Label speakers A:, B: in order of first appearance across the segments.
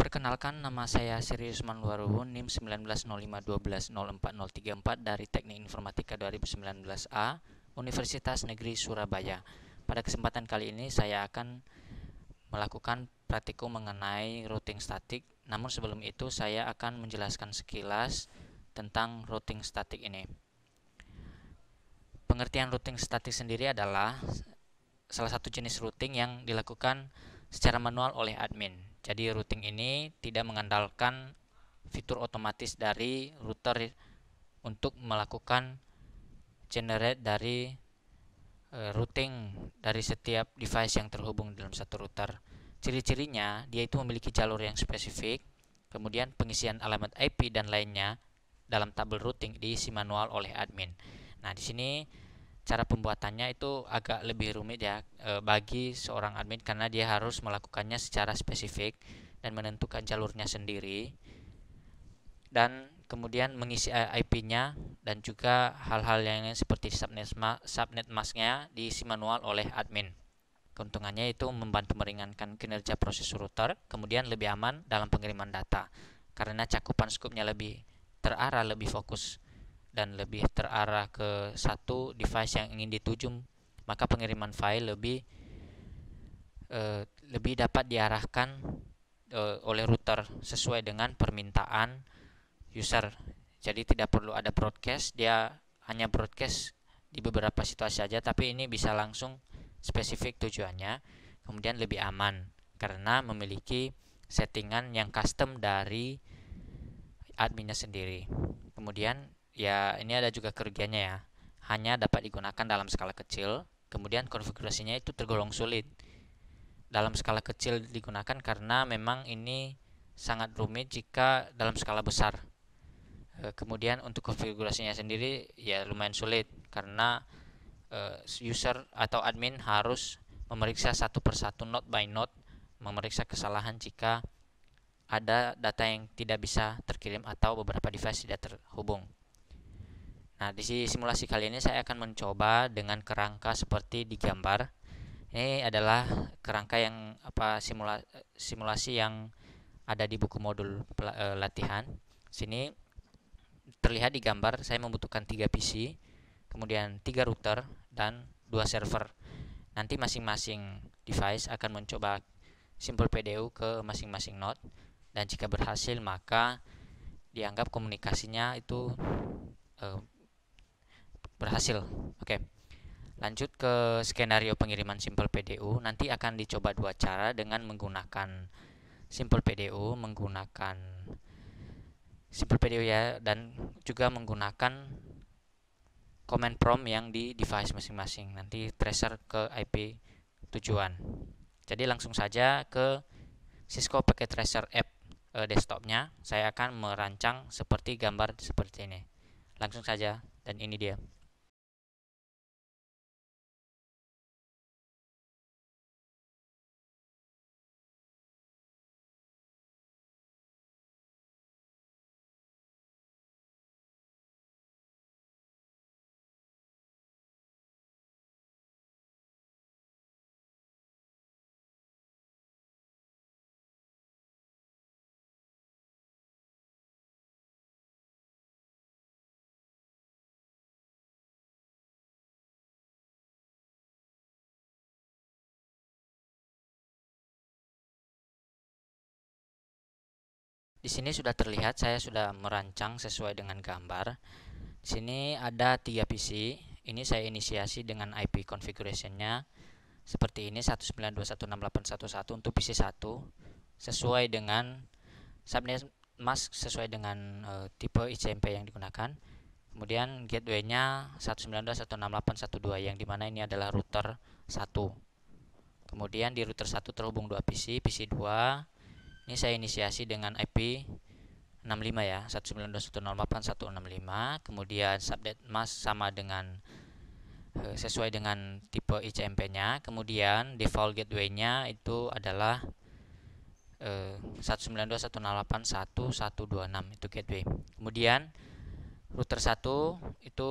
A: Perkenalkan, nama saya Sirius Manwaruhun, NIM 1905120404 dari Teknik Informatika 2019A, Universitas Negeri Surabaya. Pada kesempatan kali ini saya akan melakukan praktikum mengenai routing statik. Namun sebelum itu saya akan menjelaskan sekilas tentang routing statik ini. Pengertian routing statik sendiri adalah salah satu jenis routing yang dilakukan secara manual oleh admin. Jadi routing ini tidak mengandalkan fitur otomatis dari router untuk melakukan generate dari routing dari setiap device yang terhubung dalam satu router. Ciri-cirinya, dia itu memiliki jalur yang spesifik, kemudian pengisian alamat IP dan lainnya dalam tabel routing diisi manual oleh admin. Nah, di sini cara pembuatannya itu agak lebih rumit ya bagi seorang admin, karena dia harus melakukannya secara spesifik dan menentukan jalurnya sendiri, dan kemudian mengisi IP-nya dan juga hal-hal yang seperti subnet masknya diisi manual oleh admin. Keuntungannya itu membantu meringankan kinerja proses router, kemudian lebih aman dalam pengiriman data karena cakupan skupnya lebih terarah, lebih fokus dan lebih terarah ke satu device yang ingin dituju, maka pengiriman file lebih dapat diarahkan oleh router sesuai dengan permintaan user. Jadi tidak perlu ada broadcast, dia hanya broadcast di beberapa situasi saja, tapi ini bisa langsung spesifik tujuannya, kemudian lebih aman karena memiliki settingan yang custom dari adminnya sendiri. Kemudian ya, ini ada juga kerugiannya ya. Hanya dapat digunakan dalam skala kecil, kemudian konfigurasinya itu tergolong sulit. Dalam skala kecil digunakan karena memang ini sangat rumit jika dalam skala besar. Kemudian untuk konfigurasinya sendiri ya lumayan sulit karena user atau admin harus memeriksa satu persatu node by node, memeriksa kesalahan jika ada data yang tidak bisa terkirim atau beberapa device tidak terhubung. Nah, di simulasi kali ini saya akan mencoba dengan kerangka seperti di gambar. Ini adalah kerangka yang simulasi yang ada di buku modul latihan. Sini terlihat di gambar saya membutuhkan 3 PC, kemudian 3 router dan 2 server. Nanti masing-masing device akan mencoba simple PDU ke masing-masing node, dan jika berhasil maka dianggap komunikasinya itu berhasil. Oke. Lanjut ke skenario pengiriman simple PDU. Nanti akan dicoba dua cara dengan menggunakan simple PDU, ya, dan juga menggunakan command prompt yang di device masing-masing. Nanti tracer ke IP tujuan. Jadi langsung saja ke Cisco Packet Tracer app desktopnya. Saya akan merancang seperti gambar seperti ini. Langsung saja, dan ini dia. Di sini sudah terlihat saya sudah merancang sesuai dengan gambar. Di sini ada 3 PC. Ini saya inisiasi dengan IP configuration-nya seperti ini, 192.168.1.1 untuk PC 1 sesuai dengan subnet mask, sesuai dengan tipe ICMP yang digunakan. Kemudian gateway-nya 192.168.1.2 yang dimana ini adalah router 1. Kemudian di router 1 terhubung 2 PC, PC 2 ini saya inisiasi dengan IP 65 ya, 192.168.165. Kemudian subnet mask sama dengan sesuai dengan tipe ICMP-nya. Kemudian default gateway-nya itu adalah 192.168.1.126 itu gateway. Kemudian router 1 itu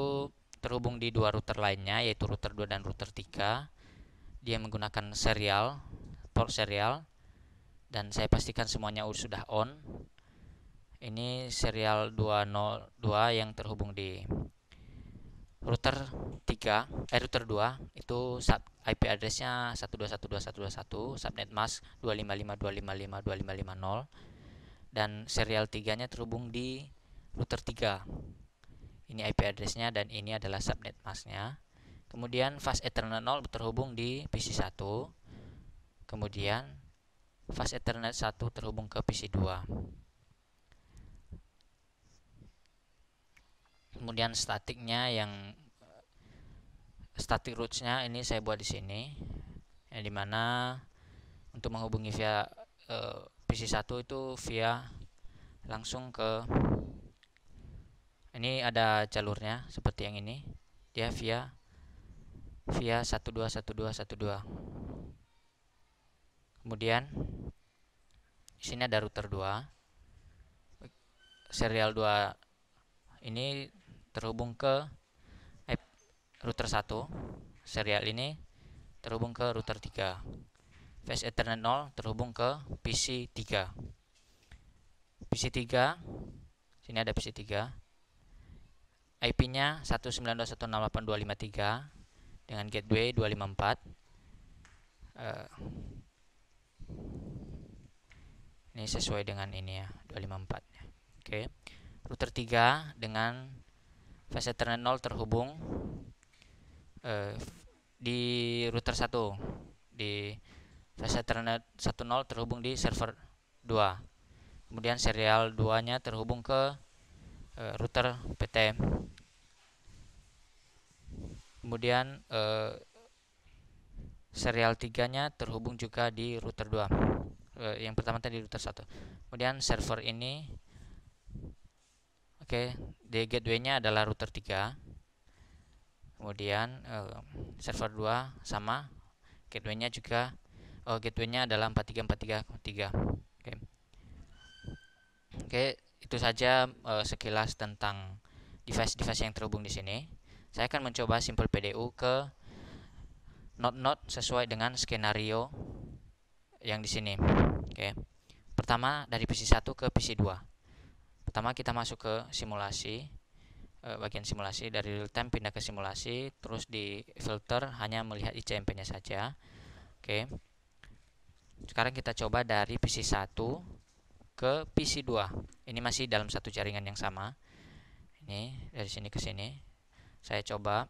A: terhubung di dua router lainnya, yaitu router 2 dan router 3. Dia menggunakan port serial. dan saya pastikan semuanya sudah on. Ini serial 202 yang terhubung di router 3, router 2 itu IP addressnya 121.2.121, subnet mask 255.255.255.255.0, dan serial 3-nya terhubung di router 3. Ini IP addressnya dan ini adalah subnet masknya. Kemudian fast ethernet 0 terhubung di PC 1. Kemudian fast ethernet 1 terhubung ke PC 2. Kemudian statiknya yang static roots-nya ini saya buat di sini, yang dimana untuk menghubungi via PC 1 itu via langsung ke ini, ada jalurnya seperti yang ini, dia via 121212. Kemudian di sini ada router 2, serial 2 ini terhubung ke router 1, serial ini terhubung ke router 3. Fast Ethernet 0 terhubung ke PC 3. PC 3, sini ada PC 3. IP-nya 192.168.253 dengan gateway 254. Ini sesuai dengan ini ya, 254 ya. Oke. Router 3 dengan Fast Ethernet 0 terhubung di router 1. Di Fast Ethernet 10 terhubung di server 2. Kemudian serial 2-nya terhubung ke router PTM. Kemudian serial 3-nya terhubung juga di router 2. Yang pertama tadi router 1. Kemudian server ini di gateway-nya adalah router 3. Kemudian server 2 sama gateway-nya juga gateway-nya adalah 4343.3. Oke, itu saja sekilas tentang device-device yang terhubung di sini. Saya akan mencoba simple PDU ke node-node sesuai dengan skenario yang di sini. Oke. Pertama dari PC 1 ke PC 2. Pertama kita masuk ke simulasi, bagian simulasi, dari real time pindah ke simulasi, terus di filter hanya melihat ICMP-nya saja. Oke. Sekarang kita coba dari PC 1 ke PC 2. Ini masih dalam satu jaringan yang sama. Ini dari sini ke sini. Saya coba.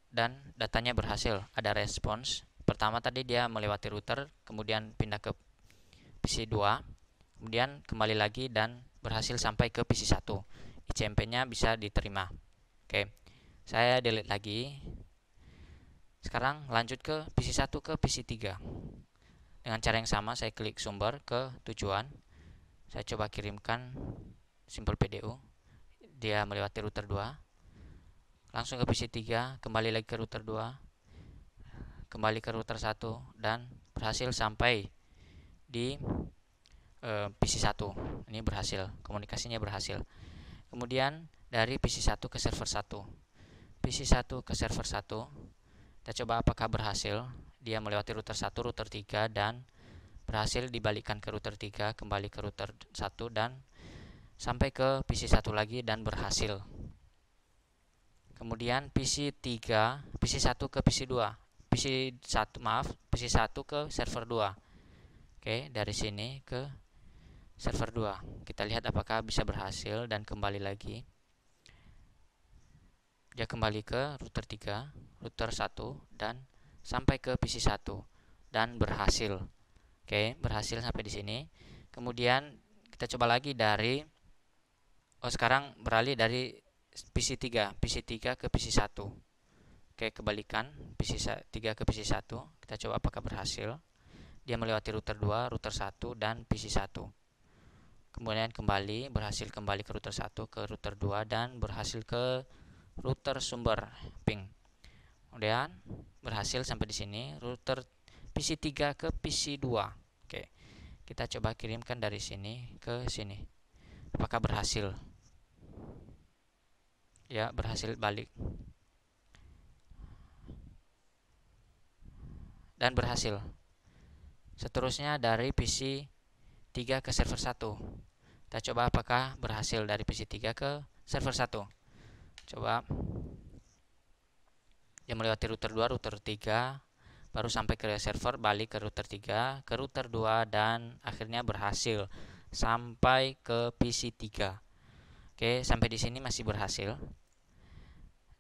A: Dan datanya berhasil, ada respons. Pertama tadi dia melewati router, kemudian pindah ke PC 2, kemudian kembali lagi dan berhasil sampai ke PC 1. ICMP-nya bisa diterima. Oke. Saya delete lagi. Sekarang lanjut ke PC 1 ke PC 3. Dengan cara yang sama, saya klik sumber ke tujuan. Saya coba kirimkan simple PDU. Dia melewati router 2. Langsung ke PC 3, kembali lagi ke router 2, kembali ke router 1, dan berhasil sampai di PC 1. Ini berhasil, komunikasinya berhasil. Kemudian dari PC 1 ke server 1. PC 1 ke server 1. Kita coba apakah berhasil. Dia melewati router 1, router 3, dan berhasil dibalikkan ke router 3, kembali ke router 1, dan sampai ke PC 1 lagi dan berhasil. Kemudian PC 1 ke PC 2. PC 1 ke server 2. Oke, dari sini ke server 2. Kita lihat apakah bisa berhasil dan kembali lagi. Dia kembali ke router 3, router 1, dan sampai ke PC 1 dan berhasil. Oke, berhasil sampai di sini. Kemudian kita coba lagi dari sekarang beralih dari PC 3 ke PC 1. Oke, kebalikan, PC 3 ke PC 1. Kita coba apakah berhasil. Dia melewati router 2, router 1, dan PC 1. Kemudian berhasil kembali ke router 1, ke router 2, dan berhasil ke router sumber ping. Kemudian berhasil sampai di sini, router PC 3 ke PC 2. Oke, kita coba kirimkan dari sini ke sini. Apakah berhasil? Ya, berhasil balik. dan berhasil. Seterusnya dari PC 3 ke server 1. Kita coba apakah berhasil dari PC 3 ke server 1. Coba. Dia melewati router 2, router 3, baru sampai ke server, balik ke router 3, ke router 2, dan akhirnya berhasil sampai ke PC 3. Oke, sampai di sini masih berhasil.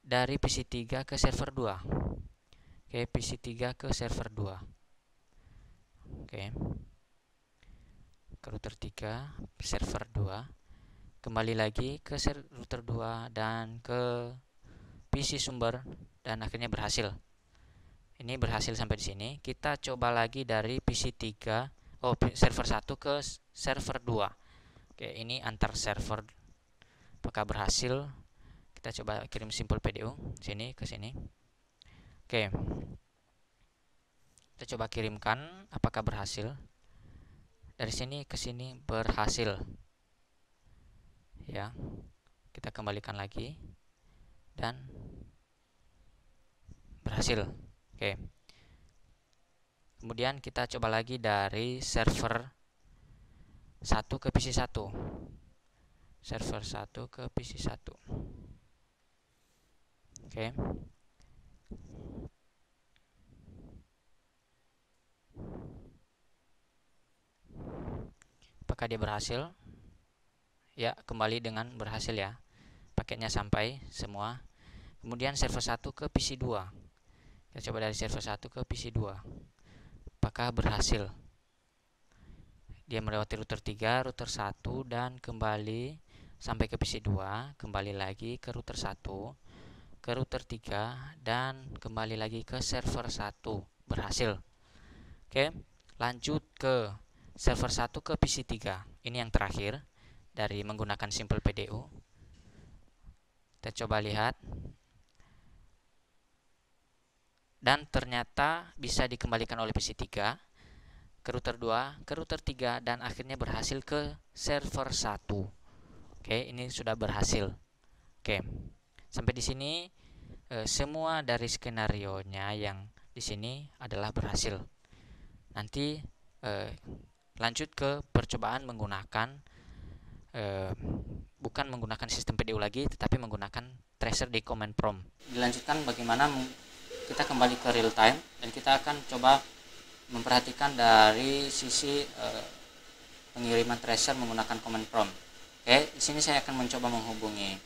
A: Dari PC 3 ke server 2. Oke, PC 3 ke server 2. Oke. Ke router 3, server 2. Kembali lagi ke router 2 dan ke PC sumber dan akhirnya berhasil. Ini berhasil sampai di sini. Kita coba lagi dari PC 3, server 1 ke server 2. Oke, ini antar server. Apakah berhasil? Kita coba kirim simpel PDU sini ke sini. Oke. Kita coba kirimkan apakah berhasil. Dari sini ke sini berhasil. Ya. Kita kembalikan lagi dan berhasil. Oke. Kemudian kita coba lagi dari server 1 ke PC 1. Server 1 ke PC 1. Oke. Apakah dia berhasil? Ya, kembali dengan berhasil ya. Paketnya sampai semua. Kemudian server 1 ke PC 2. Kita coba dari server 1 ke PC 2. Apakah berhasil? Dia melewati router 3, router 1, dan kembali sampai ke PC 2, kembali lagi ke router 1, ke router 3, dan kembali lagi ke server 1. Berhasil. Oke, lanjut ke server 1 ke PC 3. Ini yang terakhir dari menggunakan simple PDU. Kita coba lihat. Dan ternyata bisa dikembalikan oleh PC 3 ke router 2, ke router 3, dan akhirnya berhasil ke server 1. Oke, ini sudah berhasil. Oke. Sampai di sini semua dari skenario-nya yang di sini adalah berhasil. Nanti lanjut ke percobaan menggunakan bukan menggunakan sistem PDU lagi, tetapi menggunakan tracer di command prompt. Dilanjutkan bagaimana kita kembali ke real time dan kita akan coba memperhatikan dari sisi pengiriman tracer menggunakan command prompt. Oke, di sini saya akan mencoba menghubungi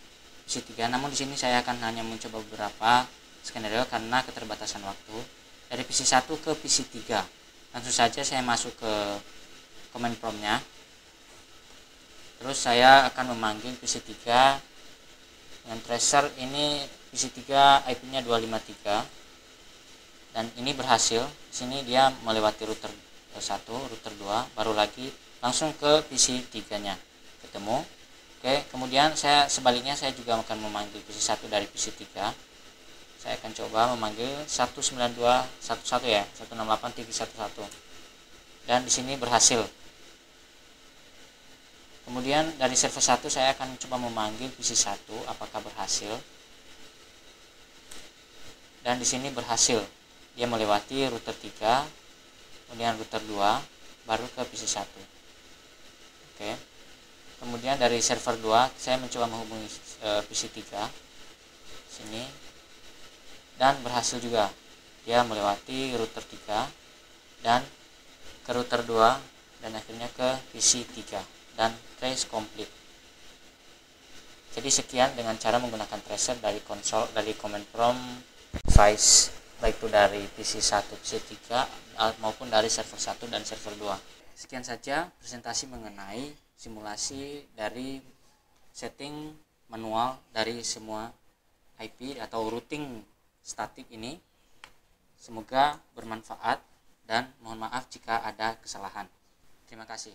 A: PC 3, namun di sini saya akan hanya mencoba beberapa skenario karena keterbatasan waktu. Dari PC 1 ke PC 3. Langsung saja saya masuk ke command prompt-nya. Terus saya akan memanggil PC 3 dengan tracer ini. PC 3 IP-nya 253. Dan ini berhasil. Sini dia melewati router 1, router 2, baru lagi langsung ke PC 3-nya. Ketemu. Oke, kemudian sebaliknya saya juga akan memanggil PC 1 dari PC 3. Saya akan coba memanggil 192.11 ya, 168.311. Dan di sini berhasil. Kemudian dari server 1 saya akan coba memanggil PC 1 apakah berhasil. Dan di sini berhasil. Dia melewati router 3, kemudian router 2, baru ke PC 1. Oke. Kemudian dari server 2 saya mencoba menghubungi PC 3 sini dan berhasil juga. Dia melewati router 3 dan ke router 2 dan akhirnya ke PC 3 dan trace complete. Jadi sekian dengan cara menggunakan tracer dari konsol, dari command prompt device, baik itu dari PC 1, PC 3 maupun dari server 1 dan server 2. Sekian saja presentasi mengenai simulasi dari setting manual dari semua IP atau routing statik ini. Semoga bermanfaat dan mohon maaf jika ada kesalahan. Terima kasih.